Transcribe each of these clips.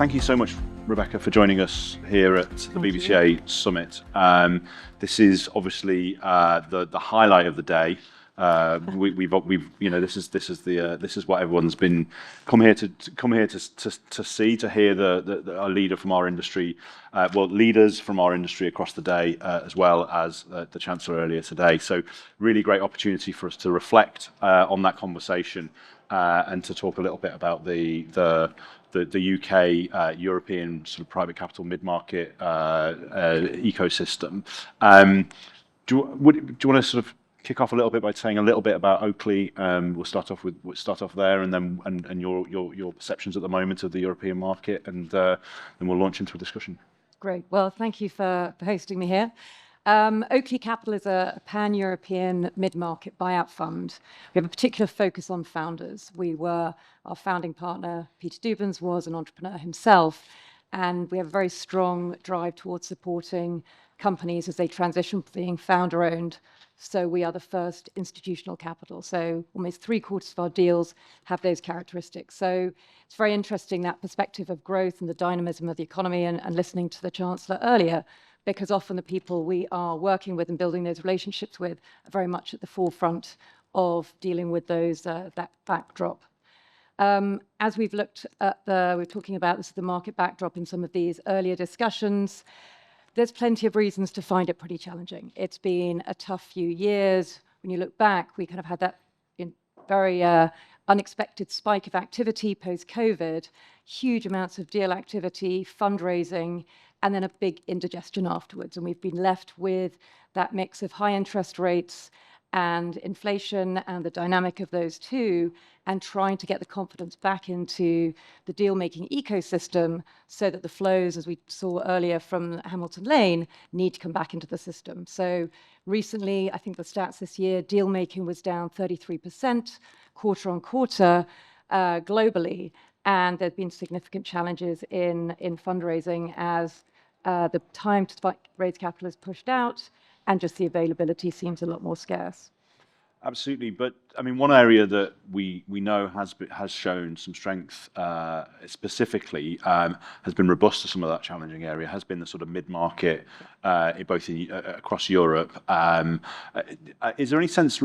thank you so much, Rebecca, for joining us here at the BVCA Summit. This is obviously the highlight of the day. This is what everyone's been come here to see, to hear a leader from our industry, leaders from our industry across the day, as well as the Chancellor earlier today. So really great opportunity for us to reflect on that conversation and to talk a little bit about the UK European sort of private capital mid-market ecosystem. Do you want to sort of kick off a little bit by saying a little bit about Oakley? We'll start off there, and then your perceptions at the moment of the European market, and then we'll launch into a discussion. Great. Well, thank you for hosting me here. Oakley Capital is a pan-European mid-market buyout fund. We have a particular focus on founders. Our founding partner, Peter Dubens, was an entrepreneur himself, and we have a very strong drive towards supporting companies as they transition from being founder-owned. So we are the first institutional capital. So almost 3/4 of our deals have those characteristics. So it's very interesting, that perspective of growth and the dynamism of the economy, and listening to the Chancellor earlier, because often the people we are working with and building those relationships with are very much at the forefront of dealing with those that backdrop. As we've looked at we're talking about this, the market backdrop in some of these earlier discussions, there's plenty of reasons to find it pretty challenging. It's been a tough few years. When you look back, we kind of had that very unexpected spike of activity post-COVID, huge amounts of deal activity, fundraising, and then a big indigestion afterwards. And we've been left with that mix of high interest rates and inflation and the dynamic of those two, and trying to get the confidence back into the deal-making ecosystem so that the flows, as we saw earlier from Hamilton Lane, need to come back into the system. So recently, I think the stats this year, deal-making was down 33% quarter on quarter globally, and there've been significant challenges in fundraising as the time to raise capital is pushed out, and just the availability seems a lot more scarce. Absolutely, but I mean, one area that we know has shown some strength, specifically, has been robust to some of that challenging area, has been the sort of mid-market, both across Europe. Is there any sense,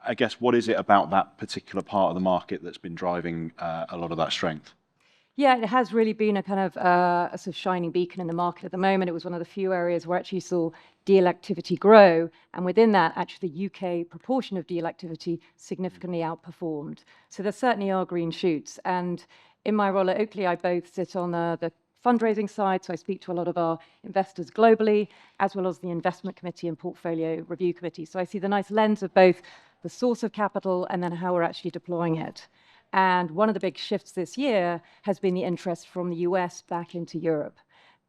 I guess, what is it about that particular part of the market that's been driving a lot of that strength? Yeah, it has really been a kind of a sort of shining beacon in the market at the moment. It was one of the few areas where actually saw deal activity grow, and within that, actually the UK proportion of deal activity significantly outperformed. So there certainly are green shoots. And in my role at Oakley, I both sit on the fundraising side, so I speak to a lot of our investors globally, as well as the investment committee and portfolio review committee. So I see the nice lens of both the source of capital and then how we're actually deploying it. And one of the big shifts this year has been the interest from the US back into Europe.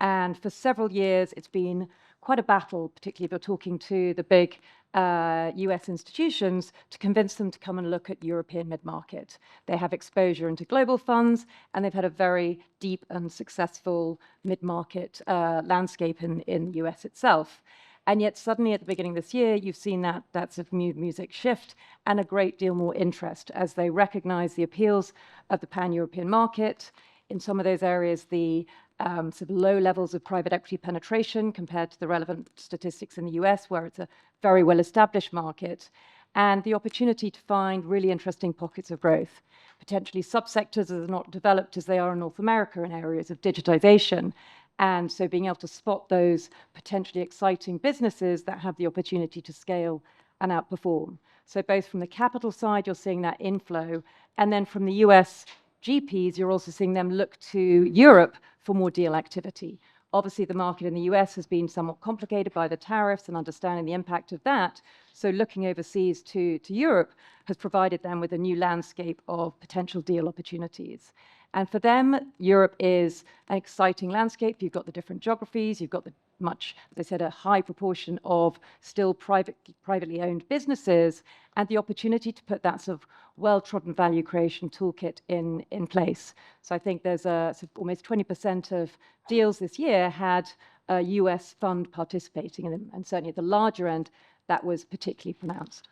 And for several years, it's been quite a battle, particularly if you're talking to the big US institutions, to convince them to come and look at European mid-market. They have exposure into global funds, and they've had a very deep and successful mid-market landscape in the US itself. And yet suddenly at the beginning of this year, you've seen that sort of music shift, and a great deal more interest as they recognize the appeals of the pan-European market. In some of those areas, the sort of low levels of private equity penetration compared to the relevant statistics in the US, where it's a very well-established market, and the opportunity to find really interesting pockets of growth, potentially subsectors that are not developed as they are in North America in areas of digitization. And so being able to spot those potentially exciting businesses that have the opportunity to scale and outperform. So both from the capital side, you're seeing that inflow, and then from the US GPs, you're also seeing them look to Europe for more deal activity. Obviously, the market in the US has been somewhat complicated by the tariffs and understanding the impact of that. So looking overseas to Europe has provided them with a new landscape of potential deal opportunities. And for them, Europe is an exciting landscape. You've got the different geographies, you've got the much, as I said, a high proportion of still privately owned businesses, and the opportunity to put that sort of well-trodden value creation toolkit in place. So I think there's sort of almost 20% of deals this year had a US fund participating in them, and certainly at the larger end, that was particularly pronounced.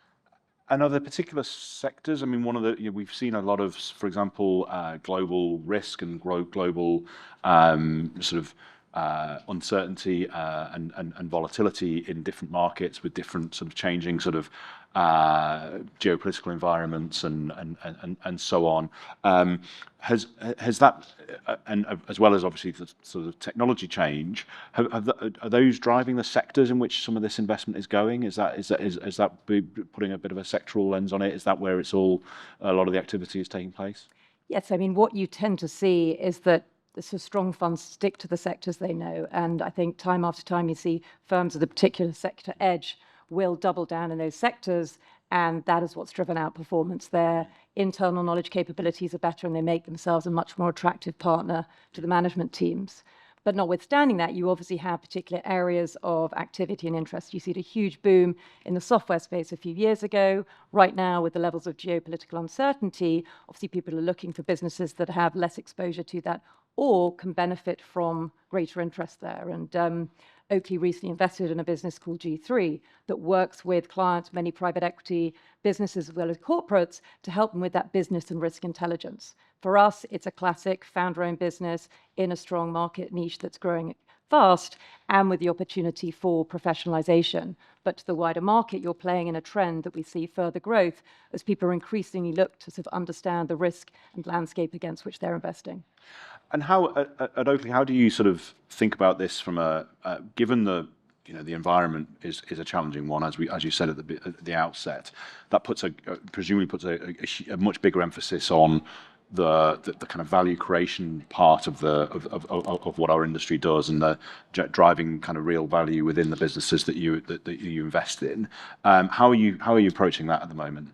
And are there particular sectors? I mean, one of the, we've seen a lot of, for example, global risk and global sort of uncertainty and volatility in different markets with different sort of changing sort of geopolitical environments and so on. Has that, and as well as obviously the sort of technology change, are those driving the sectors in which some of this investment is going? Is that putting a bit of a sectoral lens on it? Is that where a lot of the activity is taking place? Yes, I mean, what you tend to see is that the sort of strong funds stick to the sectors they know. And I think time after time you see firms with a particular sector edge will double down in those sectors, and that is what's driven out performance. Their internal knowledge capabilities are better, and they make themselves a much more attractive partner to the management teams. But notwithstanding that, you obviously have particular areas of activity and interest. You see a huge boom in the software space a few years ago. Right now, with the levels of geopolitical uncertainty, obviously people are looking for businesses that have less exposure to that or can benefit from greater interest there. And Oakley recently invested in a business called G3 that works with clients, many private equity businesses as well as corporates, to help them with that business and risk intelligence. For us, it's a classic founder-owned business in a strong market niche that's growing fast and with the opportunity for professionalization. But to the wider market, you're playing in a trend that we see further growth as people increasingly look to sort of understand the risk and landscape against which they're investing. And how at Oakley, how do you sort of think about this from given the the environment is a challenging one, as you said at the outset, that presumably puts a much bigger emphasis on the kind of value creation part of what our industry does, and the driving kind of real value within the businesses that you invest in. How are you approaching that at the moment?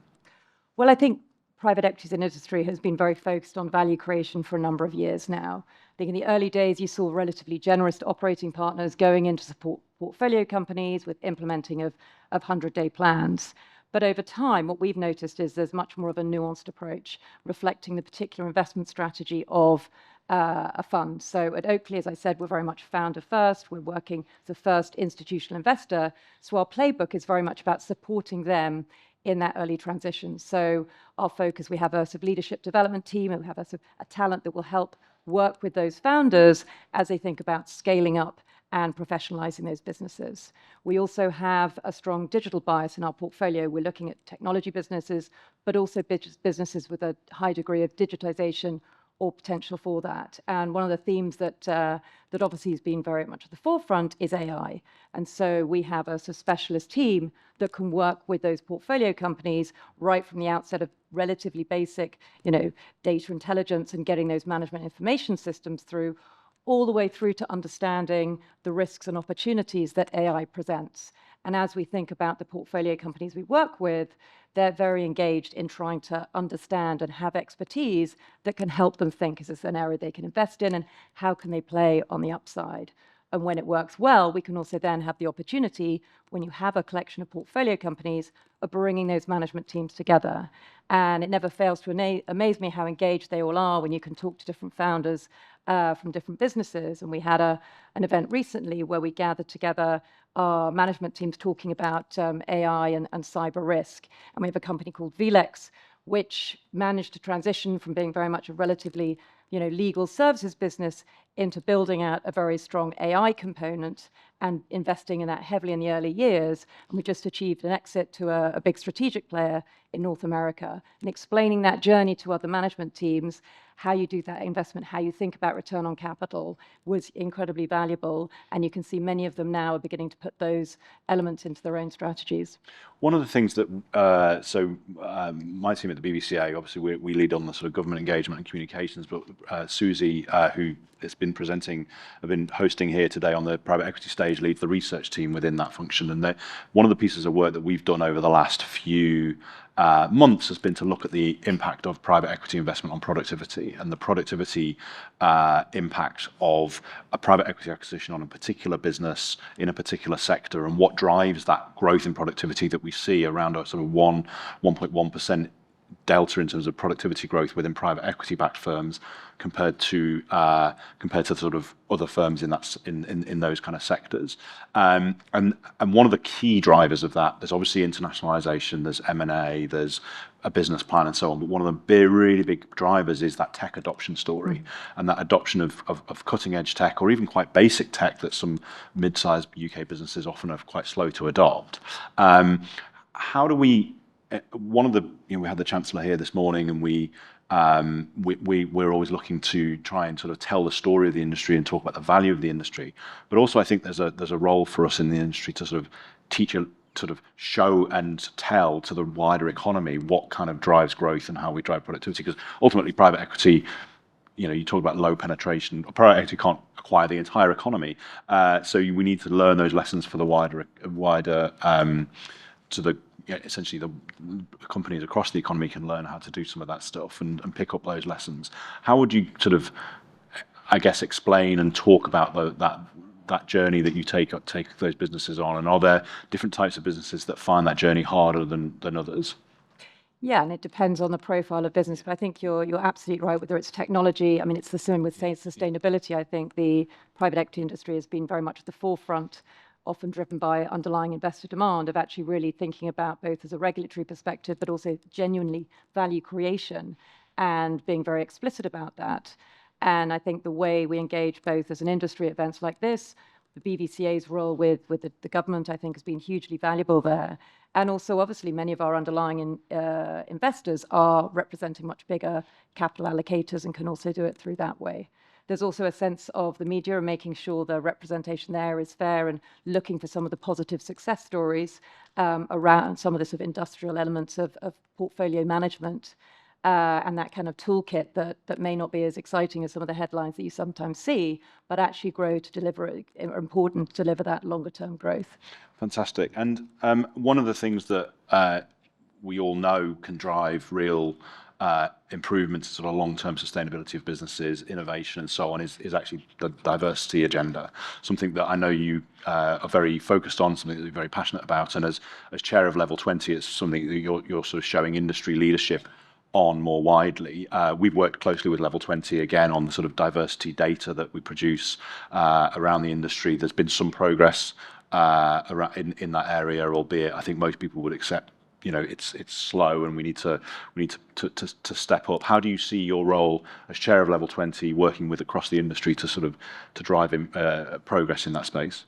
Well, I think private equities in industry has been very focused on value creation for a number of years now. I think in the early days, you saw relatively generous operating partners going in to support portfolio companies with implementing of 100-day plans. But over time, what we've noticed is there's much more of a nuanced approach, reflecting the particular investment strategy of a fund. So at Oakley, as I said, we're very much founder first. We're working as a first institutional investor. So our playbook is very much about supporting them in that early transition. So our focus, we have a sort of leadership development team, and we have a talent that will help work with those founders as they think about scaling up and professionalizing those businesses. We also have a strong digital bias in our portfolio. We're looking at technology businesses, but also businesses with a high degree of digitization or potential for that. And one of the themes that obviously has been very much at the forefront is AI. And so we have a sort of specialist team that can work with those portfolio companies right from the outset of relatively basic, data intelligence and getting those management information systems through, all the way through to understanding the risks and opportunities that AI presents. And as we think about the portfolio companies we work with, they're very engaged in trying to understand and have expertise that can help them think, is this an area they can invest in, and how can they play on the upside? And when it works well, we can also then have the opportunity, when you have a collection of portfolio companies, of bringing those management teams together. And it never fails to amaze me how engaged they all are when you can talk to different founders from different businesses. And we had an event recently where we gathered together our management teams talking about AI and cyber risk. And we have a company called VLEX, which managed to transition from being very much a relatively legal services business into building out a very strong AI component and investing in that heavily in the early years. And we just achieved an exit to a big strategic player in North America, and explaining that journey to other management teams, how you do that investment, how you think about return on capital, was incredibly valuable. And you can see many of them now are beginning to put those elements into their own strategies. One of the things that, my team at the BVCA, obviously we lead on the sort of government engagement and communications, but Susie, who has been hosting here today on the private equity stage, leads the research team within that function. And one of the pieces of work that we've done over the last few months has been to look at the impact of private equity investment on productivity, and the productivity impact of a private equity acquisition on a particular business in a particular sector, and what drives that growth in productivity that we see around a sort of 1.1% delta in terms of productivity growth within private equity-backed firms compared to sort of other firms in those kind of sectors. And one of the key drivers of that, there's obviously internationalization, there's M&A, there's a business plan and so on. But one of the really big drivers is that tech adoption story and that adoption of cutting edge tech or even quite basic tech that some mid-sized UK businesses often are quite slow to adopt. How do we? One of the, we had the Chancellor here this morning, and we're always looking to try and sort of tell the story of the industry and talk about the value of the industry. But also, I think there's a role for us in the industry to sort of sort of show and tell to the wider economy what kind of drives growth and how we drive productivity. Because ultimately, private equity, you talk about low penetration. Private equity can't acquire the entire economy, so we need to learn those lessons for the wider to the essentially the companies across the economy can learn how to do some of that stuff and pick up those lessons. How would you sort of, I guess, explain and talk about that journey that you take those businesses on? And are there different types of businesses that find that journey harder than others? Yeah, and it depends on the profile of business. But I think you're absolutely right. Whether it's technology, I mean, it's the same with sustainability. I think the private equity industry has been very much at the forefront, often driven by underlying investor demand, of actually really thinking about both as a regulatory perspective, but also genuinely value creation and being very explicit about that. And I think the way we engage both as an industry at events like this, the BVCA's role with the government, I think, has been hugely valuable there. And also, obviously, many of our underlying investors are representing much bigger capital allocators and can also do it through that way. There's also a sense of the media and making sure the representation there is fair and looking for some of the positive success stories around some of the sort of industrial elements of portfolio management and that kind of toolkit that may not be as exciting as some of the headlines that you sometimes see, but actually grow to important to deliver that longer term growth. Fantastic. And one of the things that we all know can drive real improvements, sort of long-term sustainability of businesses, innovation, and so on, is actually the diversity agenda. Something that I know you are very focused on, something that you're very passionate about, and as chair of Level 20, it's something that you're sort of showing industry leadership on more widely. We've worked closely with Level 20 again on the sort of diversity data that we produce around the industry. There's been some progress in that area, albeit I think most people would accept it's slow and we need to step up. How do you see your role as chair of Level 20 working with across the industry to drive progress in that space?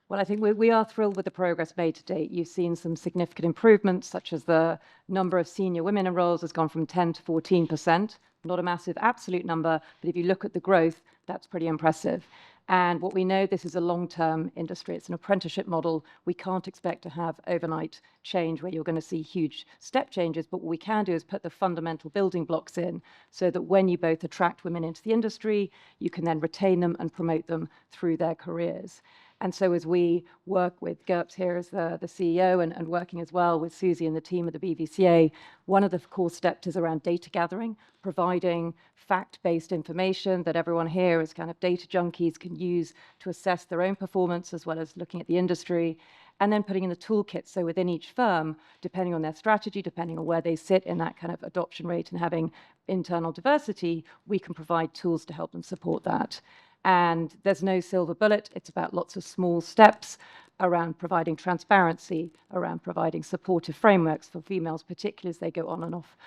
Well, I think we are thrilled with the progress made to date. You've seen some significant improvements, such as the number of senior women in roles has gone from 10 to 14%. Not a massive absolute number, but if you look at the growth, that's pretty impressive. And what we know, this is a long-term industry. It's an apprenticeship model. We can't expect to have overnight change where you're going to see huge step changes. But what we can do is put the fundamental building blocks in so that when you both attract women into the industry, you can then retain them and promote them through their careers. And so as we work with GURPS here as the CEO and working as well with Susie and the team at the BVCA, one of the core steps is around data gathering, providing fact-based information that everyone here as kind of data junkies can use to assess their own performance as well as looking at the industry, and then putting in the toolkit. So within each firm, depending on their strategy, depending on where they sit in that kind of adoption rate and having internal diversity, we can provide tools to help them support that. And there's no silver bullet. It's about lots of small steps around providing transparency, around providing supportive frameworks for females, particularly as they go on and off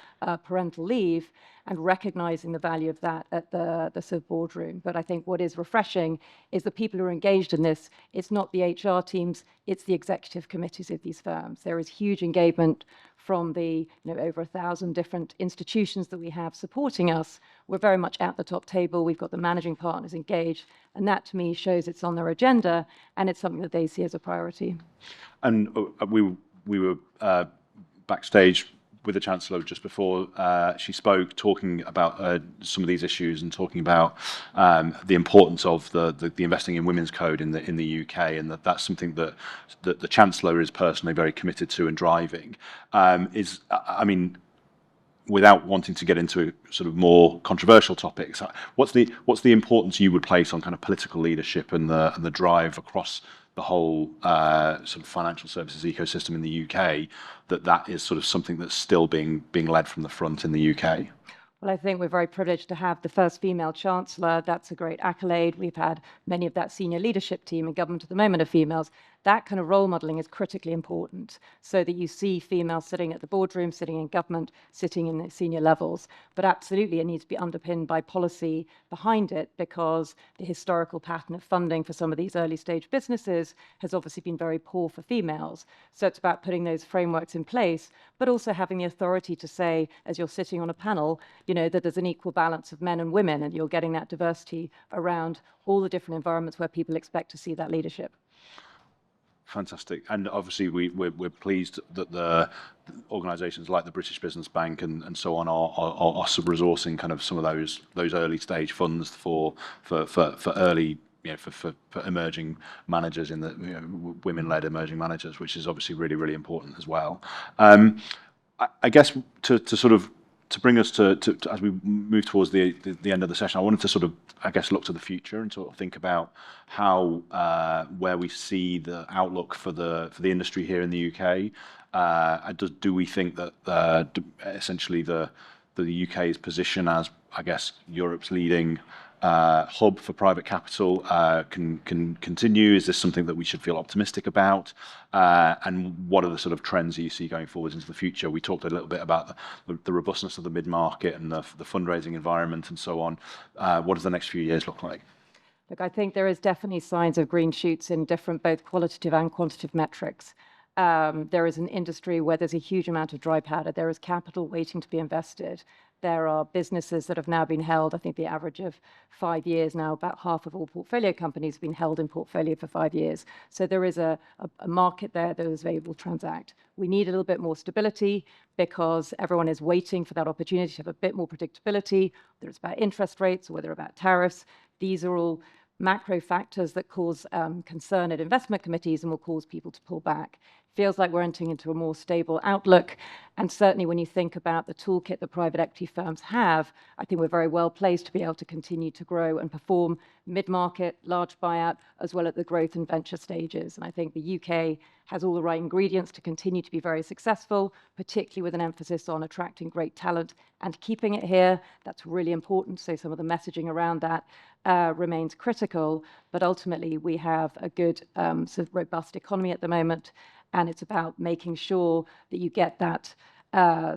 parental leave, and recognizing the value of that at the sort of boardroom. But I think what is refreshing is the people who are engaged in this, it's not the HR teams, it's the executive committees of these firms. There is huge engagement from the over 1,000 different institutions that we have supporting us. We're very much at the top table. We've got the managing partners engaged, and that to me shows it's on their agenda and it's something that they see as a priority. And we were backstage with the Chancellor just before she spoke, talking about some of these issues and talking about the importance of the investing in women's code in the UK, and that's something that the Chancellor is personally very committed to and driving. I mean, without wanting to get into sort of more controversial topics, what's the importance you would place on kind of political leadership and the drive across the whole sort of financial services ecosystem in the UK, that is sort of something that's still being led from the front in the UK? Well, I think we're very privileged to have the first female chancellor. That's a great accolade. We've had many of that senior leadership team in government at the moment are females. That kind of role modeling is critically important so that you see females sitting at the boardroom, sitting in government, sitting in the senior levels. But absolutely, it needs to be underpinned by policy behind it, because the historical pattern of funding for some of these early stage businesses has obviously been very poor for females. So it's about putting those frameworks in place, but also having the authority to say, as you're sitting on a panel, that there's an equal balance of men and women, and you're getting that diversity around all the different environments where people expect to see that leadership. Fantastic. And obviously we're pleased that the organisations like the British Business Bank and so on are sub-resourcing kind of some of those early stage funds for early, for emerging managers in the women-led emerging managers, which is obviously really, really important as well. I guess to bring us to as we move towards the end of the session, I wanted to sort of, I guess, look to the future and sort of think about how where we see the outlook for the industry here in the UK. Do we think that essentially the UK's position as, I guess, Europe's leading hub for private capital can continue? Is this something that we should feel optimistic about? And what are the sort of trends you see going forward into the future? We talked a little bit about the robustness of the mid-market and the fundraising environment and so on. What does the next few years look like? Look, I think there is definitely signs of green shoots in different both qualitative and quantitative metrics. There is an industry where there's a huge amount of dry powder. There is capital waiting to be invested. There are businesses that have now been held, I think the average of 5 years now, about half of all portfolio companies have been held in portfolio for 5 years. So there is a market there that is able to transact. We need a little bit more stability because everyone is waiting for that opportunity to have a bit more predictability, whether it's about interest rates or whether about tariffs. These are all macro factors that cause concern at investment committees and will cause people to pull back. Feels like we're entering into a more stable outlook. And certainly when you think about the toolkit that private equity firms have, I think we're very well placed to be able to continue to grow and perform mid-market, large buyout, as well as the growth and venture stages. And I think the UK has all the right ingredients to continue to be very successful, particularly with an emphasis on attracting great talent and keeping it here. That's really important. So some of the messaging around that remains critical. But ultimately, we have a good, sort of robust economy at the moment. And it's about making sure that you get that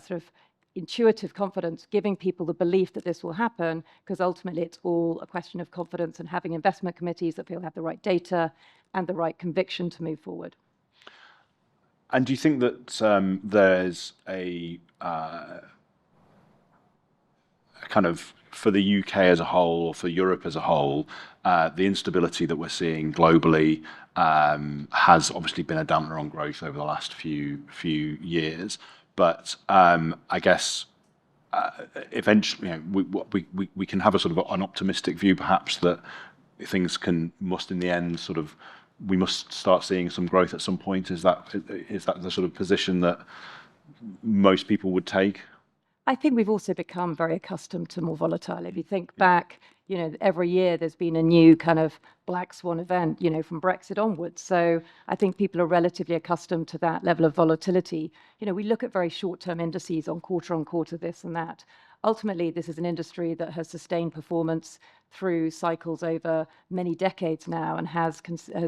sort of intuitive confidence, giving people the belief that this will happen, because ultimately it's all a question of confidence and having investment committees that feel have the right data and the right conviction to move forward. And do you think that there's a kind of, for the UK as a whole, or for Europe as a whole, the instability that we're seeing globally has obviously been a dampener on growth over the last few years. But I guess eventually, we can have a sort of an optimistic view, perhaps, that things must in the end sort of, we must start seeing some growth at some point. Is that the sort of position that most people would take? I think we've also become very accustomed to more volatile. If you think back, every year there's been a new kind of black swan event, from Brexit onwards. So I think people are relatively accustomed to that level of volatility. We look at very short-term indices on quarter this and that. Ultimately, this is an industry that has sustained performance through cycles over many decades now and has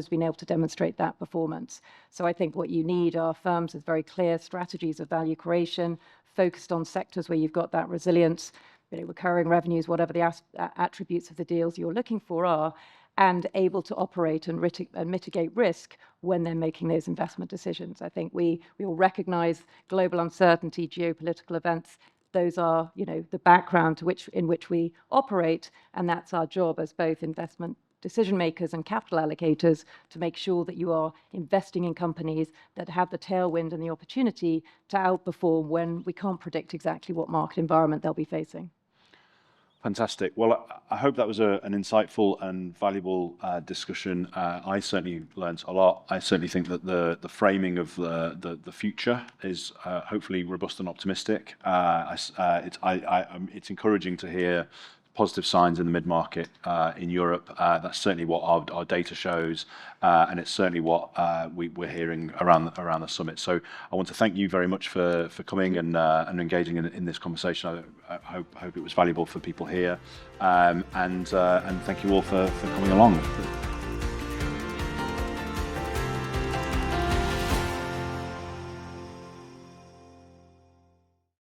been able to demonstrate that performance. So I think what you need are firms with very clear strategies of value creation, focused on sectors where you've got that resilience, recurring revenues, whatever the attributes of the deals you're looking for are, and able to operate and mitigate risk when they're making those investment decisions. I think we all recognize global uncertainty, geopolitical events. Those are, the background in which we operate, and that's our job as both investment decision makers and capital allocators to make sure that you are investing in companies that have the tailwind and the opportunity to outperform when we can't predict exactly what market environment they'll be facing. Fantastic. Well, I hope that was an insightful and valuable discussion. I certainly learned a lot. I certainly think that the framing of the future is hopefully robust and optimistic. It's encouraging to hear positive signs in the mid-market in Europe. That's certainly what our data shows, and it's certainly what we're hearing around the summit. So I want to thank you very much for coming and engaging in this conversation. I hope it was valuable for people here, and thank you all for coming along.